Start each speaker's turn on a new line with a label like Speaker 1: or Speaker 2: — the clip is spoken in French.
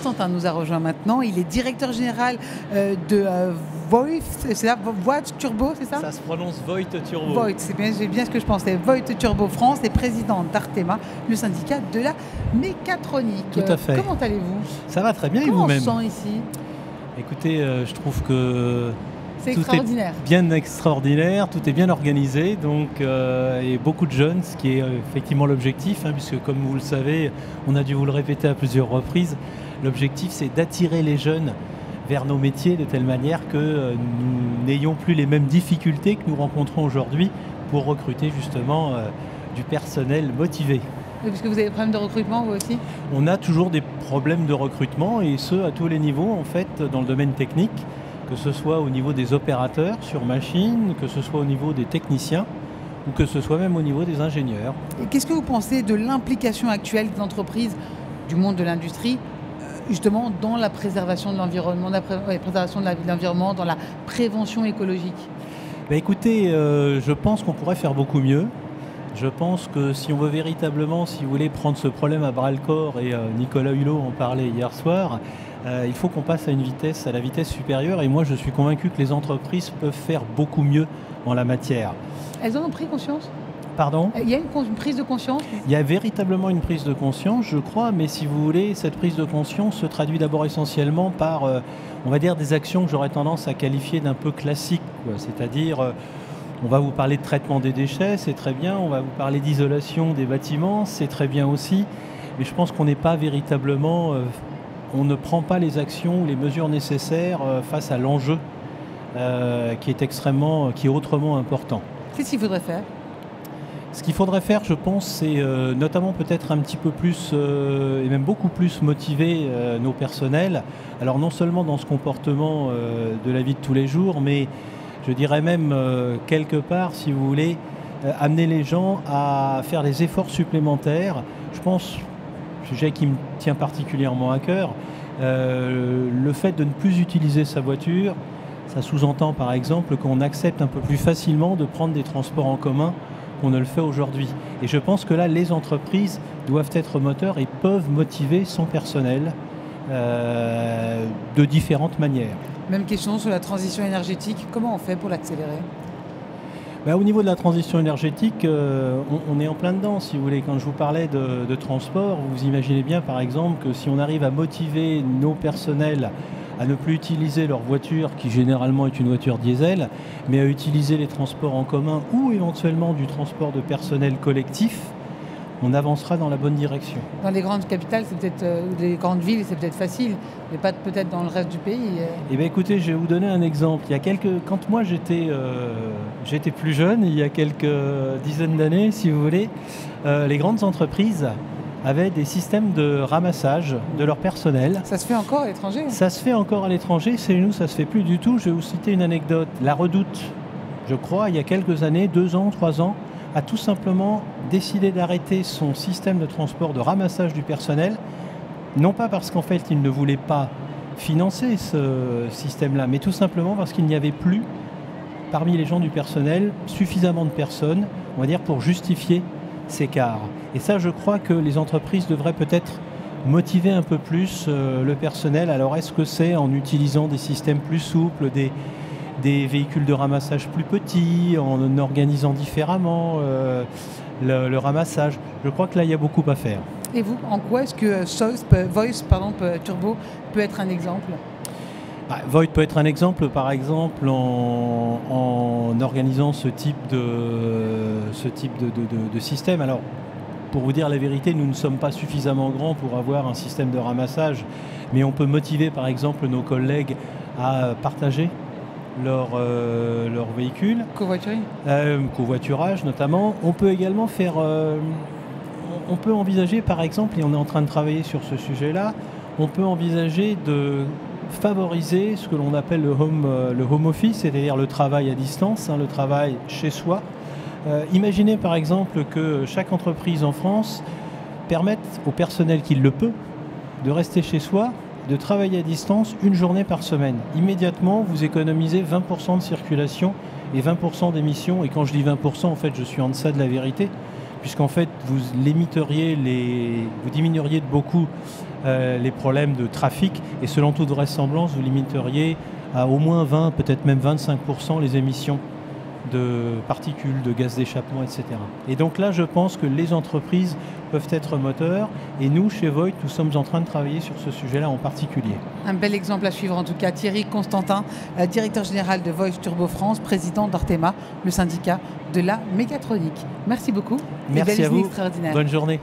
Speaker 1: Constantin nous a rejoint maintenant. Il est directeur général de Voith, c'est là, Voith Turbo, c'est ça?
Speaker 2: Ça se prononce Voith Turbo.
Speaker 1: Voith, c'est bien ce que je pensais. Voith Turbo France et président d'Artema, le syndicat de la mécatronique.
Speaker 2: Tout à fait.
Speaker 1: Comment allez-vous?
Speaker 2: Ça va très bien et
Speaker 1: Comment
Speaker 2: vous-même?
Speaker 1: on se sent ici?
Speaker 2: Écoutez, je trouve que
Speaker 1: c'est
Speaker 2: tout
Speaker 1: extraordinaire.
Speaker 2: est bien extraordinaire, tout est bien organisé, donc et beaucoup de jeunes, ce qui est effectivement l'objectif, puisque comme vous le savez, on a dû vous le répéter à plusieurs reprises, l'objectif c'est d'attirer les jeunes vers nos métiers de telle manière que nous n'ayons plus les mêmes difficultés que nous rencontrons aujourd'hui pour recruter justement du personnel motivé.
Speaker 1: Parce que vous avez des problèmes de recrutement, vous aussi?
Speaker 2: On a toujours des problèmes de recrutement, et ce à tous les niveaux en fait, dans le domaine technique, que ce soit au niveau des opérateurs sur machine, que ce soit au niveau des techniciens, ou que ce soit même au niveau des ingénieurs.
Speaker 1: Et qu'est-ce que vous pensez de l'implication actuelle des entreprises du monde de l'industrie justement dans la préservation de l'environnement, dans la prévention écologique?
Speaker 2: Écoutez, je pense qu'on pourrait faire beaucoup mieux. Je pense que si on veut véritablement, si vous voulez, prendre ce problème à bras-le-corps, et Nicolas Hulot en parlait hier soir, il faut qu'on passe à la vitesse supérieure, et moi je suis convaincu que les entreprises peuvent faire beaucoup mieux en la matière.
Speaker 1: Elles en ont pris conscience?
Speaker 2: Pardon?
Speaker 1: Il y a une prise de conscience?
Speaker 2: Il y a véritablement une prise de conscience, je crois, mais si vous voulez, cette prise de conscience se traduit d'abord essentiellement par, on va dire, des actions que j'aurais tendance à qualifier d'un peu classiques, c'est-à-dire, on va vous parler de traitement des déchets, c'est très bien, on va vous parler d'isolation des bâtiments, c'est très bien aussi, mais je pense qu'on n'est pas véritablement, on ne prend pas les actions ou les mesures nécessaires face à l'enjeu qui est autrement important.
Speaker 1: Qu'est-ce qu'il faudrait faire?
Speaker 2: Ce qu'il faudrait faire, je pense, c'est notamment peut-être un petit peu plus et même beaucoup plus motiver nos personnels. Alors non seulement dans ce comportement de la vie de tous les jours, mais je dirais même quelque part, si vous voulez, amener les gens à faire des efforts supplémentaires. Je pense, sujet qui me tient particulièrement à cœur, le fait de ne plus utiliser sa voiture, ça sous-entend par exemple qu'on accepte un peu plus facilement de prendre des transports en commun qu'on ne le fait aujourd'hui. Et je pense que là, les entreprises doivent être moteurs et peuvent motiver son personnel de différentes manières.
Speaker 1: Même question sur la transition énergétique. Comment on fait pour l'accélérer?
Speaker 2: Au niveau de la transition énergétique, on est en plein dedans, si vous voulez. Quand je vous parlais de transport, vous imaginez bien, par exemple, que si on arrive à motiver nos personnels à ne plus utiliser leur voiture, qui généralement est une voiture diesel, mais à utiliser les transports en commun ou éventuellement du transport de personnel collectif, on avancera dans la bonne direction.
Speaker 1: Dans les grandes capitales, c'est peut-être, ou les grandes villes, c'est peut-être facile, mais pas peut-être dans le reste du pays.
Speaker 2: Eh bien écoutez, je vais vous donner un exemple. Quand moi j'étais plus jeune, il y a quelques dizaines d'années, si vous voulez, les grandes entreprises avaient des systèmes de ramassage de leur personnel.
Speaker 1: Ça se fait encore à l'étranger?
Speaker 2: Ça se fait encore à l'étranger, chez nous ça ne se fait plus du tout. Je vais vous citer une anecdote. La Redoute, je crois, il y a quelques années, 2 ans, 3 ans, a tout simplement décidé d'arrêter son système de transport de ramassage du personnel, non pas parce qu'en fait il ne voulait pas financer ce système-là, mais tout simplement parce qu'il n'y avait plus, parmi les gens du personnel, suffisamment de personnes, on va dire, pour justifier ces quarts. Et ça, je crois que les entreprises devraient peut-être motiver un peu plus le personnel. Alors, est-ce que c'est en utilisant des systèmes plus souples, des véhicules de ramassage plus petits, en organisant différemment le ramassage? Je crois que là, il y a beaucoup à faire.
Speaker 1: Et vous, en quoi est-ce que Voith Turbo peut être un exemple?
Speaker 2: Voith peut être un exemple, par exemple, en organisant ce type de système. Alors, pour vous dire la vérité, nous ne sommes pas suffisamment grands pour avoir un système de ramassage, mais on peut motiver, par exemple, nos collègues à partager leur véhicule.
Speaker 1: Covoituring.
Speaker 2: Covoiturage, notamment. On peut également faire... on peut envisager, par exemple, et on est en train de travailler sur ce sujet-là, on peut envisager de favoriser ce que l'on appelle le home office, c'est-à-dire le travail à distance, le travail chez soi. Imaginez par exemple que chaque entreprise en France permette au personnel qui le peut de rester chez soi, de travailler à distance 1 journée par semaine. Immédiatement, vous économisez 20% de circulation et 20% d'émissions. Et quand je dis 20%, en fait, je suis en deçà de la vérité, puisqu'en fait, vous diminueriez de beaucoup les problèmes de trafic. Et selon toute vraisemblance, vous limiteriez à au moins 20, peut-être même 25% les émissions de particules, de gaz d'échappement, etc. Et donc là, je pense que les entreprises peuvent être moteurs. Et nous, chez Voith, nous sommes en train de travailler sur ce sujet-là en particulier.
Speaker 1: Un bel exemple à suivre en tout cas. Thierry Constantin, directeur général de Voith Turbo France, président d'Ortema, le syndicat de la mécatronique. Merci beaucoup.
Speaker 2: Merci à vous.
Speaker 1: Extraordinaires.
Speaker 2: Bonne journée.